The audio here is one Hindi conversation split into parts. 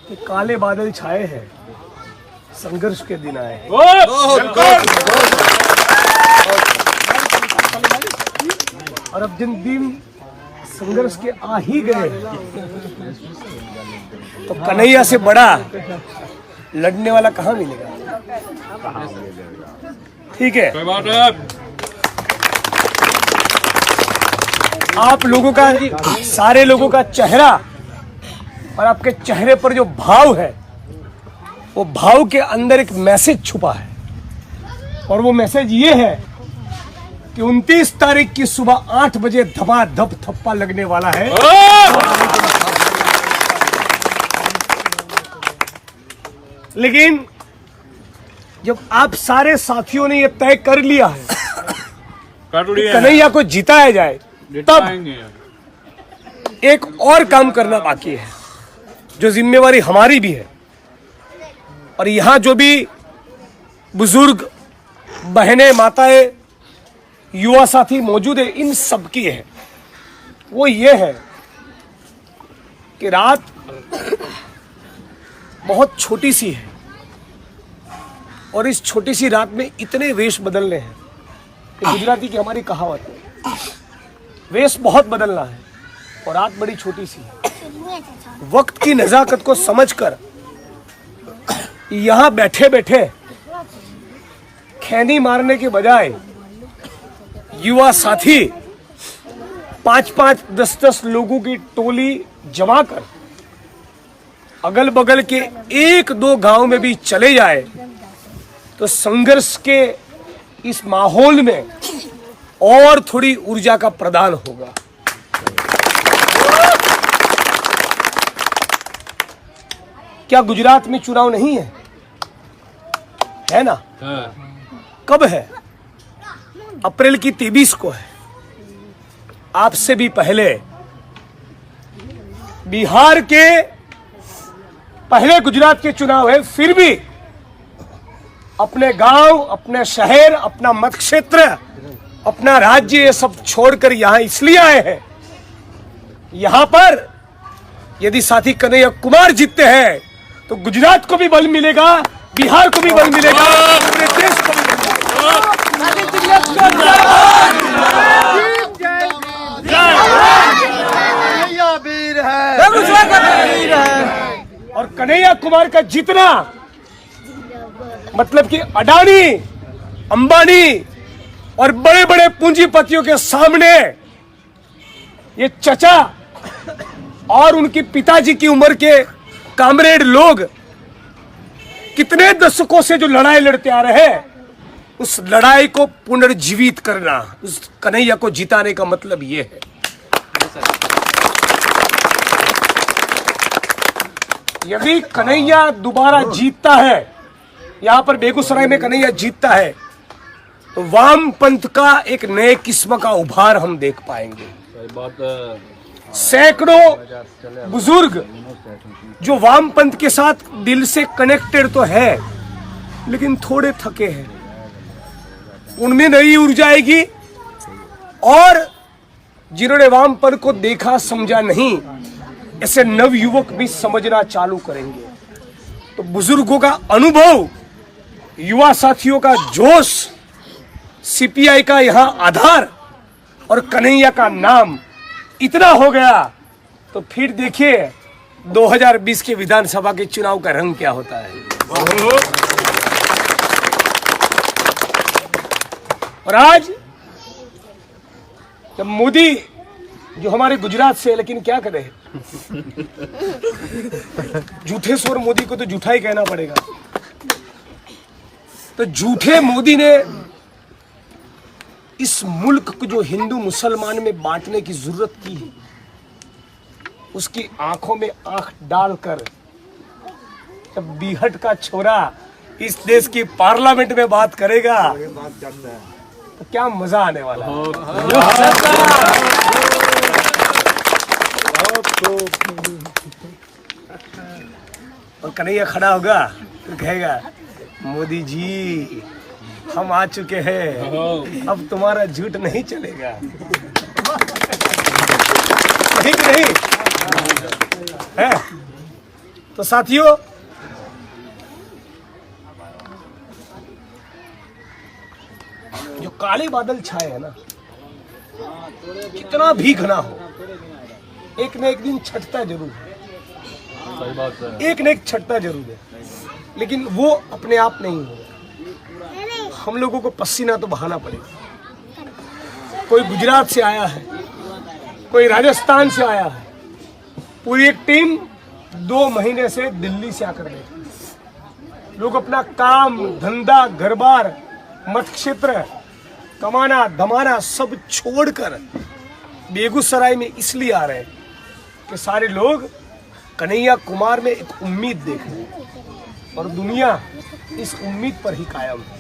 कि काले बादल छाए हैं, संघर्ष के दिन आए हैं। और अब जिन दिन संघर्ष के आ ही गए तो कन्हैया से बड़ा लड़ने वाला कहाँ मिलेगा? ठीक है, आप लोगों का, सारे लोगों का चेहरा और आपके चेहरे पर जो भाव है, वो भाव के अंदर एक मैसेज छुपा है। और वो मैसेज ये है कि 29 तारीख की सुबह 8 बजे धमाधम थप्पा लगने वाला है। लेकिन जब आप सारे साथियों ने ये तय कर लिया है कि कन्हैया को जिताया जाए, तब एक और काम करना बाकी है जो जिम्मेवारी हमारी भी है। और यहां जो भी बुजुर्ग बहनें, माताएं, युवा साथी मौजूद है, इन सब की है वो ये है कि रात बहुत छोटी सी है और इस छोटी सी रात में इतने वेश बदलने हैं कि गुजराती की हमारी कहावत है, वेश बहुत बदलना है और रात बड़ी छोटी सी है। वक्त की नजाकत को समझकर यहां बैठे बैठे खैनी मारने के बजाय युवा साथी 5-5, 10-10 लोगों की टोली जमा कर अगल बगल के 1-2 गांव में भी चले जाए तो संघर्ष के इस माहौल में और थोड़ी ऊर्जा का प्रदान होगा। क्या गुजरात में चुनाव नहीं है? है ना? कब है? अप्रैल की 23 को है। आपसे भी पहले बिहार के पहले गुजरात के चुनाव है, फिर भी अपने गांव, अपने शहर, अपना मत क्षेत्र, अपना राज्य, ये सब छोड़कर यहां इसलिए आए हैं। यहां पर यदि साथी कन्हैया कुमार जीतते हैं तो गुजरात को भी बल मिलेगा, बिहार को भी बल मिलेगा, पूरे देश को भी बल मिलेगा। और कन्हैया कुमार का जीतना मतलब कि अडानी, अंबानी और बड़े बड़े पूंजीपतियों के सामने ये चचा और उनकी पिताजी की उम्र के कामरेड लोग कितने दशकों से जो लड़ाई लड़ते आ रहे हैं, उस लड़ाई को पुनर्जीवित करना, उस कन्हैया को जिताने का मतलब ये है। यदि कन्हैया दोबारा जीतता है, यहां पर बेगूसराय में कन्हैया जीतता है, तो वाम पंथ का एक नए किस्म का उभार हम देख पाएंगे। सैकड़ों बुजुर्ग जो वाम पंथ के साथ दिल से कनेक्टेड तो है, लेकिन थोड़े थके हैं, उनमें नई ऊर्जा आएगी। और जिन्होंने वाम पंथ को देखा समझा नहीं, ऐसे नव युवक भी समझना चालू करेंगे। तो बुजुर्गों का अनुभव, युवा साथियों का जोश, सीपीआई का यहां आधार और कन्हैया का नाम इतना हो गया, तो फिर देखिए 2020 के विधानसभा के चुनाव का रंग क्या होता है। और आज जब मोदी, जो हमारे गुजरात से है, लेकिन क्या करें, झूठे स्वर मोदी को तो झूठा ही कहना पड़ेगा। तो झूठे मोदी ने इस मुल्क को जो हिंदू मुसलमान में बांटने की जरूरत की, उसकी आंखों में आंख डालकर जब बीहट का छोरा इस देश की पार्लियामेंट में बात करेगा तो क्या मजा आने वाला है। और कन्हैया खड़ा होगा तो कहेगा, मोदी जी हम आ चुके हैं, अब तुम्हारा झूठ नहीं चलेगा। नहीं कि नहीं है? तो साथियों, जो काले बादल छाए हैं ना, कितना भी घना हो, एक न एक दिन छटता जरूर है, एक न एक छटता जरूर है, लेकिन वो अपने आप नहीं होगा। हम लोगों को पसीना तो बहाना पड़ेगा। कोई गुजरात से आया है, कोई राजस्थान से आया है, पूरी एक टीम 2 महीने से दिल्ली से आकर बैठी। लोग अपना काम धंधा, घर बार, मत क्षेत्र, कमाना धमाना सब छोड़कर बेगूसराय में इसलिए आ रहे हैं कि सारे लोग कन्हैया कुमार में एक उम्मीद देख रहे हैं, और दुनिया इस उम्मीद पर ही कायम है।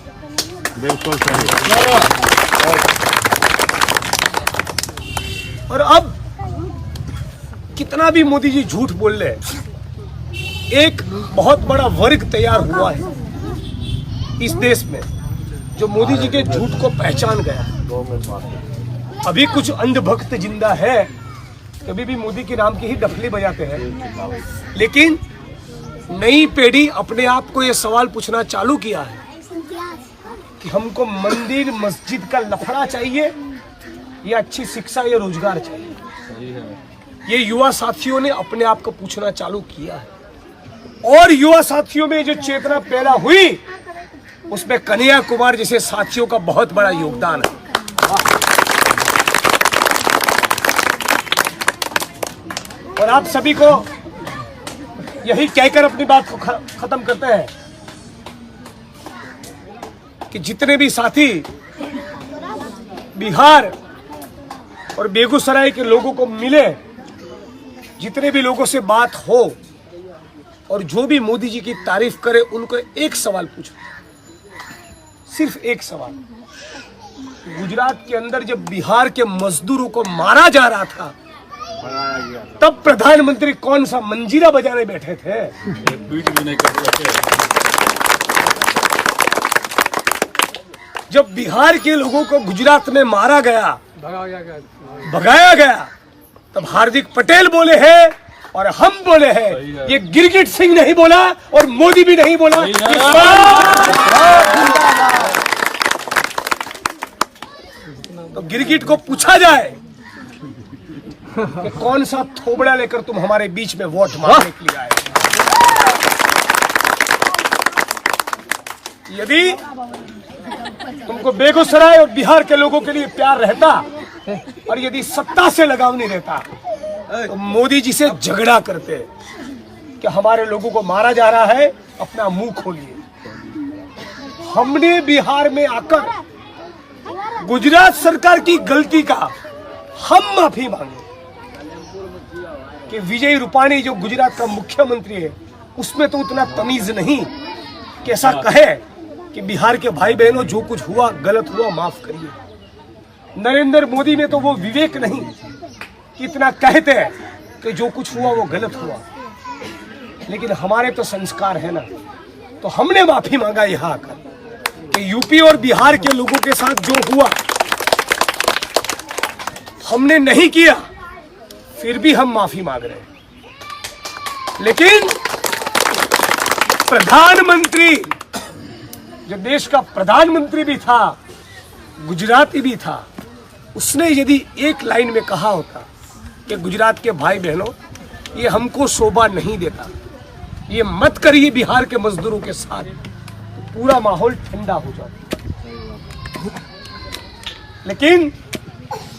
बिल्कुल सही। और अब कितना भी मोदी जी झूठ बोल ले, एक बहुत बड़ा वर्ग तैयार हुआ है इस देश में जो मोदी जी के झूठ को पहचान गया। अभी कुछ अंधभक्त जिंदा है, कभी भी मोदी के नाम की ही डफली बजाते हैं, लेकिन नई पीढ़ी अपने आप को यह सवाल पूछना चालू किया है कि हमको मंदिर मस्जिद का लफड़ा चाहिए या अच्छी शिक्षा या रोजगार चाहिए। ये युवा साथियों ने अपने आप को पूछना चालू किया है, और युवा साथियों में जो चेतना पैदा हुई उसमें कन्हैया कुमार जैसे साथियों का बहुत बड़ा योगदान है। और आप सभी को यही कहकर अपनी बात को खत्म करते हैं कि जितने भी साथी बिहार और बेगूसराय के लोगों को मिले, जितने भी लोगों से बात हो और जो भी मोदी जी की तारीफ करे, उनको एक सवाल पूछो, सिर्फ एक सवाल। गुजरात के अंदर जब बिहार के मजदूरों को मारा जा रहा था, तब प्रधानमंत्री कौन सा मंजीरा बजाने बैठे थे? ट्वीट भी नहीं करते थे। जब बिहार के लोगों को गुजरात में मारा गया, भगाया गया, तब हार्दिक पटेल बोले हैं और हम बोले हैं, ये गिरगिट सिंह नहीं बोला और मोदी भी नहीं बोला। तो गिरगिट को पूछा जाए कि कौन सा थोबड़ा लेकर तुम हमारे बीच में वोट मांगने के लिए आए। यदि तुमको बेगूसराय और बिहार के लोगों के लिए प्यार रहता और यदि सत्ता से लगाव नहीं रहता, तो मोदी जी से झगड़ा करते कि हमारे लोगों को मारा जा रहा है, अपना मुंह खोलिए। हमने बिहार में आकर गुजरात सरकार की गलती का हम माफी मांगे कि विजय रूपाणी जो गुजरात का मुख्यमंत्री है, उसमें तो उतना तमीज नहीं कि ऐसा कहे कि बिहार के भाई बहनों जो कुछ हुआ गलत हुआ, माफ करिए। नरेंद्र मोदी में तो वो विवेक नहीं कि इतना कहते हैं कि जो कुछ हुआ वो गलत हुआ, लेकिन हमारे तो संस्कार है ना। तो हमने माफी मांगा यहाँ आकर कि यूपी और बिहार के लोगों के साथ जो हुआ हमने नहीं किया, फिर भी हम माफी मांग रहे हैं। लेकिन प्रधानमंत्री, जो देश का प्रधानमंत्री भी था, गुजराती भी था, उसने यदि एक लाइन में कहा होता कि गुजरात के भाई बहनों, ये हमको शोभा नहीं देता, ये मत करिए बिहार के मजदूरों के साथ, तो पूरा माहौल ठंडा हो जाता। लेकिन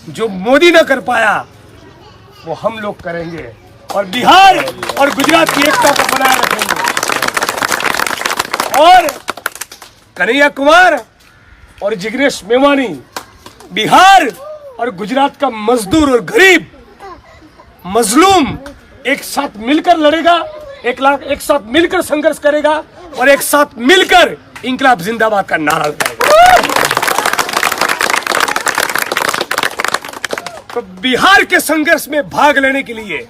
जो मोदी न कर पाया वो हम लोग करेंगे, और बिहार और गुजरात की एकता को बनाए रखेंगे। और कन्हैया कुमार और जिग्नेश मेवानी बिहार और गुजरात का मजदूर और गरीब मजलूम एक साथ मिलकर लड़ेगा, एक साथ मिलकर संघर्ष करेगा और एक साथ मिलकर इंकलाब जिंदाबाद का नारा लगाएगा। तो बिहार के संघर्ष में भाग लेने के लिए,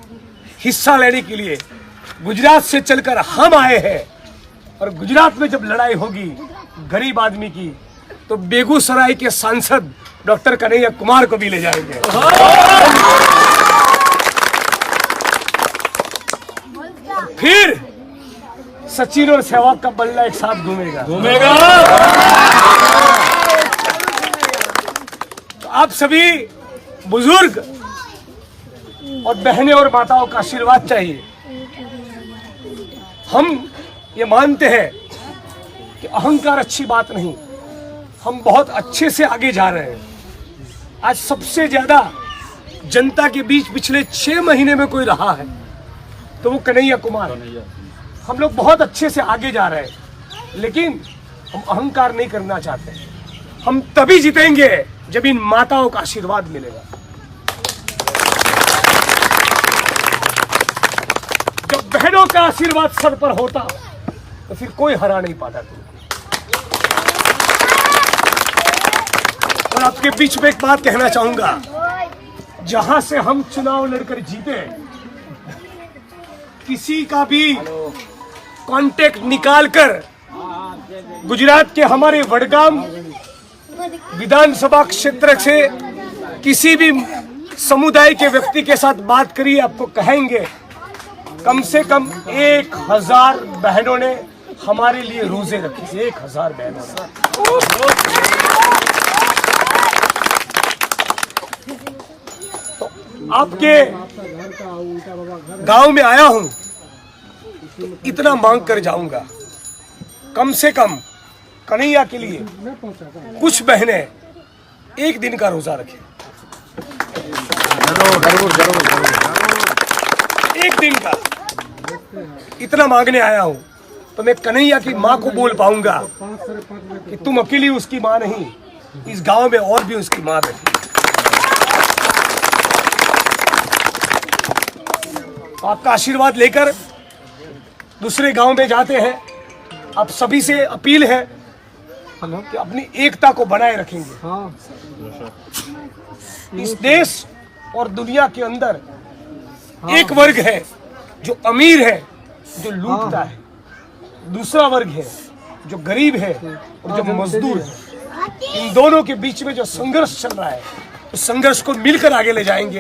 हिस्सा लेने के लिए गुजरात से चलकर हम आए हैं, और गुजरात में जब लड़ाई होगी गरीब आदमी की, तो बेगूसराय के सांसद डॉक्टर कन्हैया कुमार को भी ले जाएंगे। फिर सचिन और सहवाग का बल्ला एक साथ घूमेगा। तो आप सभी बुजुर्ग और बहनें और माताओं का आशीर्वाद चाहिए। हम ये मानते हैं कि अहंकार अच्छी बात नहीं, हम बहुत अच्छे से आगे जा रहे हैं। आज सबसे ज्यादा जनता के बीच पिछले 6 महीने में कोई रहा है तो वो कन्हैया कुमार है। हम लोग बहुत अच्छे से आगे जा रहे हैं, लेकिन हम अहंकार नहीं करना चाहते। हम तभी जीतेंगे जब इन माताओं का आशीर्वाद मिलेगा। जब बहनों का आशीर्वाद सर पर होता तो फिर कोई हरा नहीं पाता तुमको। और आपके बीच में एक बात कहना चाहूंगा, जहां से हम चुनाव लड़कर जीते, किसी का भी कांटेक्ट निकालकर गुजरात के हमारे वडगाम विधानसभा क्षेत्र से किसी भी समुदाय के व्यक्ति के साथ बात करिए, आपको कहेंगे कम से कम 1000 बहनों ने हमारे लिए रोजे रखे। 1000 बहनों ने। तो आपके गांव में आया हूं तो इतना मांग कर जाऊंगा, कम से कम कन्हैया के लिए कुछ बहनें एक दिन का रोजा रखें। एक दिन का इतना मांगने आया हूं तो मैं कन्हैया की मां को बोल पाऊंगा कि तुम अकेली उसकी मां नहीं, इस गांव में और भी उसकी मां बैठी। तो आपका आशीर्वाद लेकर दूसरे गांव में जाते हैं। आप सभी से अपील है कि अपनी एकता को बनाए रखेंगे। इस देश और दुनिया के अंदर एक वर्ग है जो अमीर है, जो लूटता है, दूसरा वर्ग है जो गरीब है और जो मजदूर है। इन दोनों के बीच में जो संघर्ष चल रहा है, उस संघर्ष को मिलकर आगे ले जाएंगे,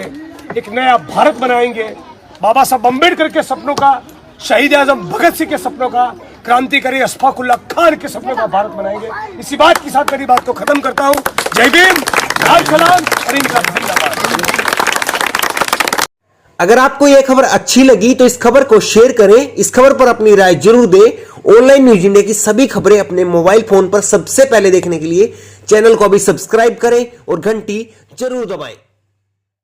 एक नया भारत बनाएंगे। बाबा साहब अम्बेडकर के सपनों का, शहीद आजम भगत सिंह के सपनों का, क्रांतिकारी अशफाक उल्लाह खान के सपनों का भारत बनाएंगे। इसी बात के साथ मेरी बात को खत्म करता हूँ। जय भीम, लाल सलाम और इंकलाब जिंदाबाद। अगर आपको यह खबर अच्छी लगी तो इस खबर को शेयर करें, इस खबर पर अपनी राय जरूर दें। ऑनलाइन न्यूज इंडिया की सभी खबरें अपने मोबाइल फोन पर सबसे पहले देखने के लिए चैनल को अभी सब्सक्राइब करें और घंटी जरूर दबाएं।